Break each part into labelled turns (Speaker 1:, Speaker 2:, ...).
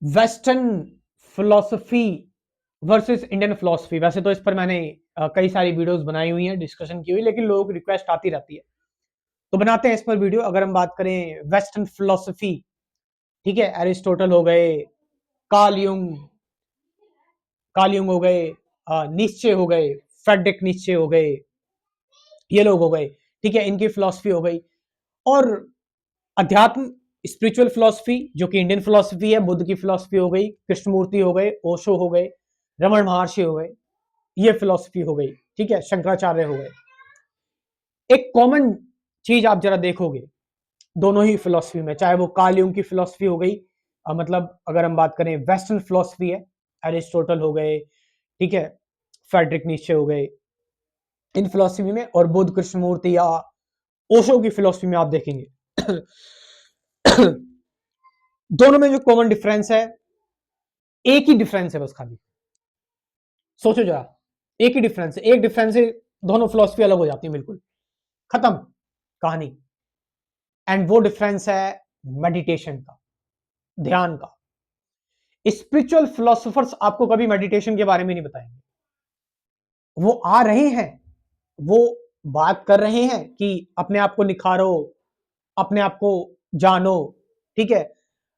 Speaker 1: Western philosophy versus Indian philosophy. वैसे तो इस पर मैंने कई सारी वीडियोस बनाई हुई हैं, डिस्कशन की हुई, लेकिन लोगों की रिक्वेस्ट आती रहती है तो बनाते हैं इस पर वीडियो। अगर हम बात करें वेस्टर्न फिलोसफी, ठीक है, एरिस्टोटल हो गए, कार्ल युंग कार्ल युंग हो गए, नीत्शे हो गए, फ्रेडरिक नीत्शे हो गए, ये लोग हो गए, ठीक है, इनकी फिलोसफी हो गई। और अध्यात्म, स्पिरिचुअल फिलोसफी जो कि इंडियन फिलोसफी है, बुद्ध की फिलोसफी हो गई, कृष्णमूर्ति हो गए, ओशो हो गए, रमन महर्षि हो गए, ये फिलोसफी हो गई, ठीक है, शंकराचार्य हो गए। एक कॉमन चीज आप जरा देखोगे दोनों ही फिलोसफी में, चाहे वो कार्ल युंग की फिलोसफी हो गई, मतलब अगर हम बात करें वेस्टर्न फिलोसफी है, एरिस्टोटल हो गए, ठीक है, फ्रेडरिक नीत्शे हो गए, इन फिलोसफी में, और बुद्ध, कृष्णमूर्ति या ओशो की फिलोसफी में आप देखेंगे दोनों में जो कॉमन डिफरेंस है, एक ही डिफरेंस है बस, खाली सोचो जरा, एक ही डिफरेंस है, एक डिफरेंस है, दोनों फिलोसफी अलग हो जाती है, बिल्कुल खत्म कहानी। एंड वो डिफरेंस है मेडिटेशन का, ध्यान का। स्पिरिचुअल फिलोसोफर्स आपको कभी मेडिटेशन के बारे में नहीं बताएंगे। वो आ रहे हैं, वो बात कर रहे हैं कि अपने आप को निखारो, अपने आप को जानो, ठीक है,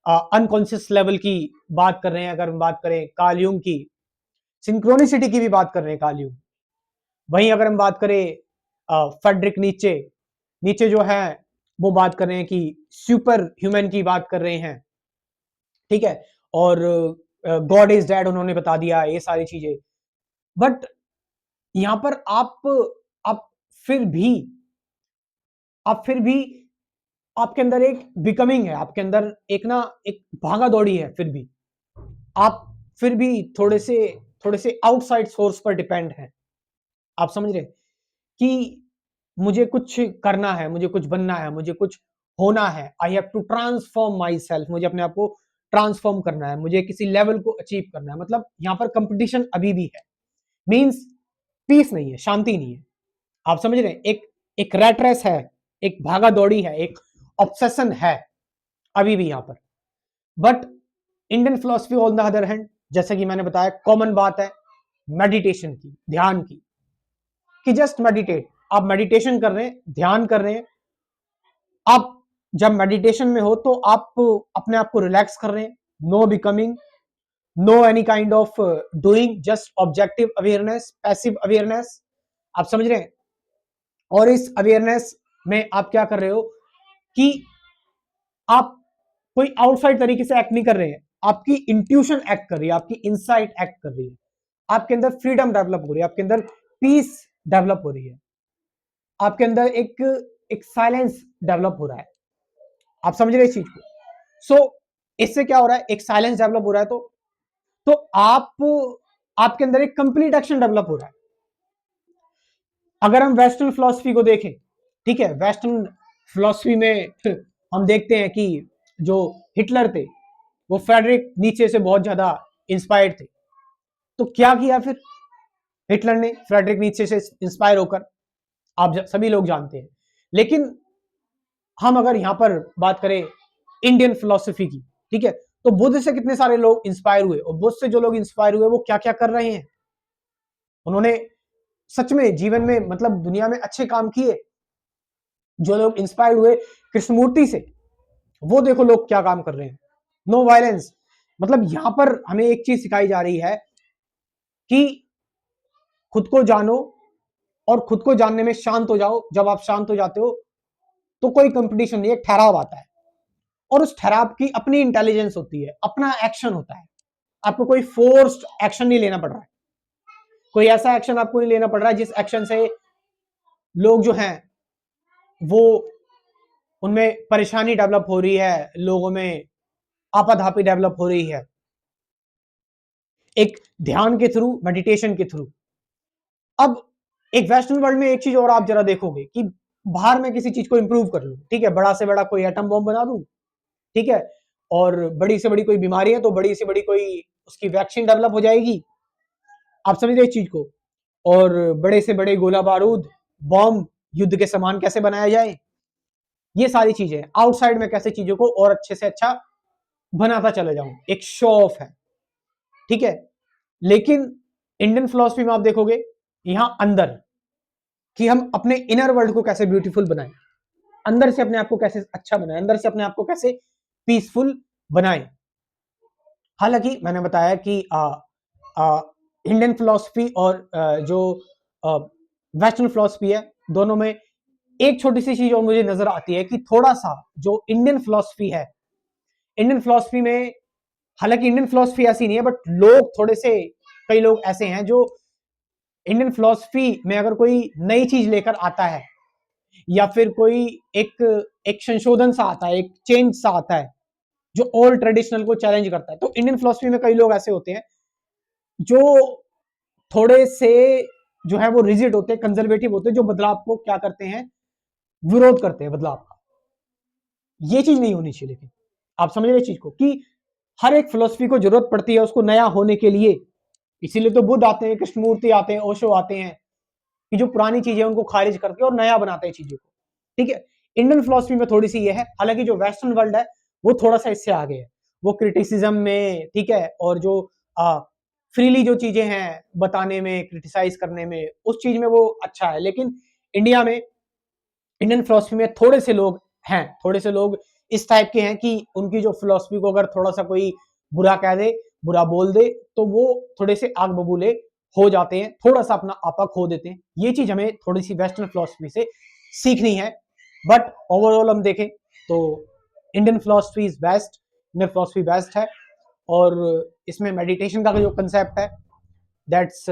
Speaker 1: अनकॉन्शियस लेवल की बात कर रहे हैं। अगर हम बात करें कार्ल युंग की, सिंक्रोनिसिटी की भी बात कर रहे हैं कार्ल युंग। वहीं अगर हम बात करें फ्रेडरिक नीचे, नीचे जो है वो बात कर रहे हैं कि सुपर ह्यूमन की बात कर रहे हैं, ठीक है, और गॉड इज डेड उन्होंने बता दिया, ये सारी चीजें। बट यहां पर आप फिर भी आप फिर भी आपके अंदर एक बिकमिंग है, आपके अंदर एक ना एक भागा दौड़ी है, फिर भी आप फिर भी थोड़े से आउटसाइड सोर्स पर डिपेंड हैं। आप समझ रहे कि मुझे कुछ करना है, मुझे कुछ बनना है, मुझे कुछ होना है, I have to transform myself, मुझे अपने आप को ट्रांसफॉर्म करना है, मुझे किसी लेवल को अचीव करना है। मतलब यहां पर कंपटीशन अभी भी है, मींस पीस नहीं है, शांति नहीं है। आप समझ रहे हैं, एक एक रैट रेस है, एक भागा दौड़ी है, एक ऑब्सेशन है अभी भी यहां पर। But Indian philosophy on the other hand, जैसे कि मैंने बताया, कॉमन बात है मेडिटेशन की, ध्यान की, कि जस्ट मेडिटेट। आप मेडिटेशन कर रहे हैं, ध्यान कर रहे हैं, आप जब मेडिटेशन में हो तो आप अपने आप को रिलैक्स कर रहे हैं, no becoming, no any kind of doing, just objective awareness, passive awareness. आप समझ रहे हैं, और इस अवेयरनेस में आप क्या कर रहे हो कि आप कोई आउटसाइड तरीके से एक्ट नहीं कर रहे हैं, आपकी इंट्यूशन एक्ट कर रही है, आपकी इनसाइट एक्ट कर रही है, आपके अंदर फ्रीडम डेवलप हो रही है, आपके अंदर पीस डेवलप हो रही है, आपके अंदर एक एक साइलेंस डेवलप हो रहा है। आप समझ रहे हैं इस चीज को? सो इससे क्या हो रहा है, एक साइलेंस डेवलप हो रहा है, तो आपके अंदर एक कंप्लीट एक्शन डेवलप हो रहा है। अगर हम वेस्टर्न फिलोसफी को देखें, ठीक है, वेस्टर्न फिलोसफी में हम देखते हैं कि जो हिटलर थे वो फ्रेडरिक नीचे से बहुत ज्यादा इंस्पायर्ड थे। तो क्या किया फिर हिटलर ने फ्रेडरिक नीचे से इंस्पायर होकर, आप सभी लोग जानते हैं। लेकिन हम अगर यहां पर बात करें इंडियन फिलोसफी की, ठीक है, तो बुद्ध से कितने सारे लोग इंस्पायर हुए, और बुद्ध से जो लोग इंस्पायर हुए वो क्या क्या कर रहे हैं, उन्होंने सच में जीवन में, मतलब दुनिया में अच्छे काम किए। जो लोग इंस्पायर हुए कृष्णमूर्ति से, वो देखो लोग क्या काम कर रहे हैं, नो वायलेंस। मतलब यहां पर हमें एक चीज सिखाई जा रही है कि खुद को जानो, और खुद को जानने में शांत हो जाओ। जब आप शांत हो जाते हो तो कोई कंपटीशन नहीं, एक ठहराव आता है, और उस ठहराव की अपनी इंटेलिजेंस होती है, अपना एक्शन होता है। आपको कोई फोर्स्ड एक्शन नहीं लेना पड़ रहा है, कोई ऐसा एक्शन आपको नहीं लेना पड़ रहा है जिस एक्शन से लोग जो हैं वो, उनमें परेशानी डेवलप हो रही है, लोगों में आपाधापी डेवलप हो रही है। एक ध्यान के थ्रू, मेडिटेशन के थ्रू। अब एक वेस्टर्न वर्ल्ड में एक चीज और आप जरा देखोगे कि बाहर में किसी चीज को इंप्रूव कर लूं, ठीक है, बड़ा से बड़ा कोई एटम बॉम्ब बना दूं, ठीक है, और बड़ी से बड़ी कोई बीमारी है तो बड़ी से बड़ी कोई उसकी वैक्सीन डेवलप हो जाएगी। आप समझ रहे इस चीज को? और बड़े से बड़े गोला बारूद, बॉम्ब, युद्ध के सामान कैसे बनाया जाए, ये सारी चीजें आउटसाइड में कैसे चीजों को और अच्छे से अच्छा बनाता चले जाऊं, एक शो ऑफ है, ठीक है। लेकिन इंडियन फिलॉसफी में आप देखोगे यहां अंदर कि हम अपने इनर वर्ल्ड को कैसे ब्यूटीफुल बनाएं, अंदर से अपने आप को कैसे अच्छा बनाएं, अंदर से अपने आप को कैसे पीसफुल बनाएं। हालांकि मैंने बताया कि इंडियन फिलॉसफी और जो वेस्टर्न फिलॉसफी है, दोनों में एक छोटी सी चीज और मुझे नजर आती है कि थोड़ा सा जो इंडियन फिलॉसफी है, इंडियन फिलॉसफी में, हालांकि इंडियन फिलॉसफी ऐसी नहीं है, बट लोग थोड़े से, कई लोग ऐसे हैं जो इंडियन फिलॉसफी में अगर कोई नई चीज लेकर आता है या फिर कोई एक एक संशोधन सा आता है, एक चेंज सा आता है जो ओल्ड ट्रेडिशनल को चैलेंज करता है, तो इंडियन फिलॉसफी में कई लोग ऐसे होते हैं जो थोड़े से जो है वो रिजिड होते हैं, कंजर्वेटिव होते हैं, जो बदलाव को क्या करते हैं, विरोध करते हैं बदलाव का। ये चीज नहीं होनी चाहिए, लेकिन आप समझ रहे चीज को कि हर एक फिलोसफी को जरूरत पड़ती है उसको नया होने के लिए। इसीलिए तो बुद्ध आते हैं, कृष्णमूर्ति आते हैं, ओशो आते हैं कि जो पुरानी चीजें उनको खारिज करके और नया बनाते हैं चीजों को, ठीक है। इंडियन फिलोसफी में थोड़ी सी ये है, हालांकि जो वेस्टर्न वर्ल्ड है वो थोड़ा सा इससे आगे है, वो क्रिटिसिज्म में, ठीक है, और जो फ्रीली जो चीजें हैं बताने में, क्रिटिसाइज करने में, उस चीज में वो अच्छा है। लेकिन इंडिया में, इंडियन फिलोसफी में थोड़े से लोग हैं, थोड़े से लोग इस टाइप के हैं कि उनकी जो फिलोसफी को अगर थोड़ा सा कोई बुरा कह दे, बुरा बोल दे, तो वो थोड़े से आग बबूले हो जाते हैं, थोड़ा सा अपना आपा खो देते हैं। ये चीज हमें थोड़ी सी वेस्टर्न फिलोसफी से सीखनी है। बट ओवरऑल हम देखें तो Indian philosophy is best, Indian philosophy best है। और इसमें मेडिटेशन का जो कंसेप्ट है, दैट्स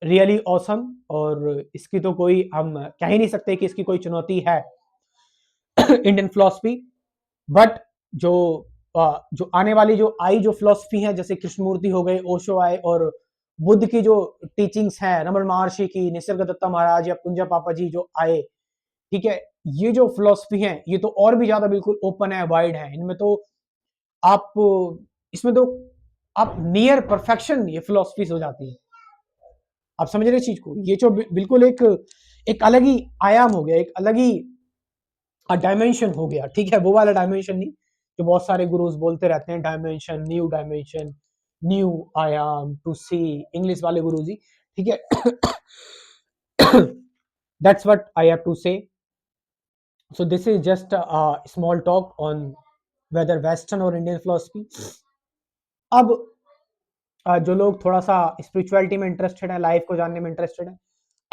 Speaker 1: रियली ऑसम, और इसकी तो कोई हम कह ही नहीं सकते कि इसकी कोई चुनौती है इंडियन फिलोसफी। बट जो जो आने वाली जो जो फिलोसफी है, जैसे कृष्णमूर्ति हो गए, ओशो आए, और बुद्ध की जो टीचिंग्स हैं, रमन महर्षि की, निसर्गदत्ता महाराज या कुंजा पापा जी जो आए, ठीक है, ये जो फिलोसफी है ये तो और भी ज्यादा बिल्कुल ओपन है, वाइड है। इनमें तो आप, इसमें तो आप नियर परफेक्शन ये फिलोसफीज हो जाती है। आप समझ रहे चीज को, ये जो बिल्कुल एक एक अलग ही आयाम हो गया, एक अलग ही डायमेंशन हो गया, ठीक है। वो वाला डायमेंशन नहीं जो बहुत सारे गुरुज बोलते रहते हैं, डायमेंशन, न्यू आयाम टू सी, इंग्लिश वाले गुरु जी, ठीक है। That's what I have to say. So this is just small talk on whether western और इंडियन फिलोसफी। अब जो लोग थोड़ा सा स्पिरिचुअलिटी में इंटरेस्टेड है, लाइफ को जानने में इंटरेस्टेड है,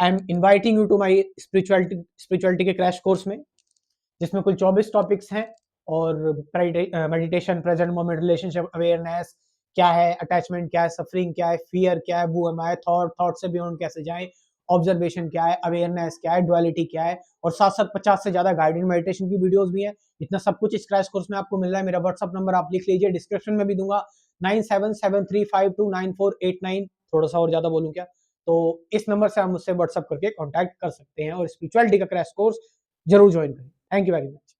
Speaker 1: I am inviting you to my spirituality के क्रैश कोर्स में, जिसमें कुल 24 टॉपिक्स हैं। और meditation, present moment, relationship awareness क्या है, अटैचमेंट क्या है, सफरिंग क्या है, फियर क्या है, हु एम आई, थॉट से बियॉन्ड कैसे जाएं, ऑब्जर्वेशन क्या है, अवेयरनेस क्या है, डुअलिटी क्या है, और साथ साथ 50 से ज्यादा गाइडेड मेडिटेशन की वीडियोस भी हैं। इतना सब कुछ इस क्रैश कोर्स में आपको मिल रहा है। मेरा व्हाट्सअप नंबर आप लिख लीजिए, डिस्क्रिप्शन में भी दूंगा, 9773529489। थोड़ा सा और ज्यादा बोलूं क्या, तो इस नंबर से आप मुझसे व्हाट्सअप करके कॉन्टैक्ट कर सकते हैं और स्पिरिचुअलिटी का क्रैश कोर्स जरूर ज्वाइन करें। Thank you very much.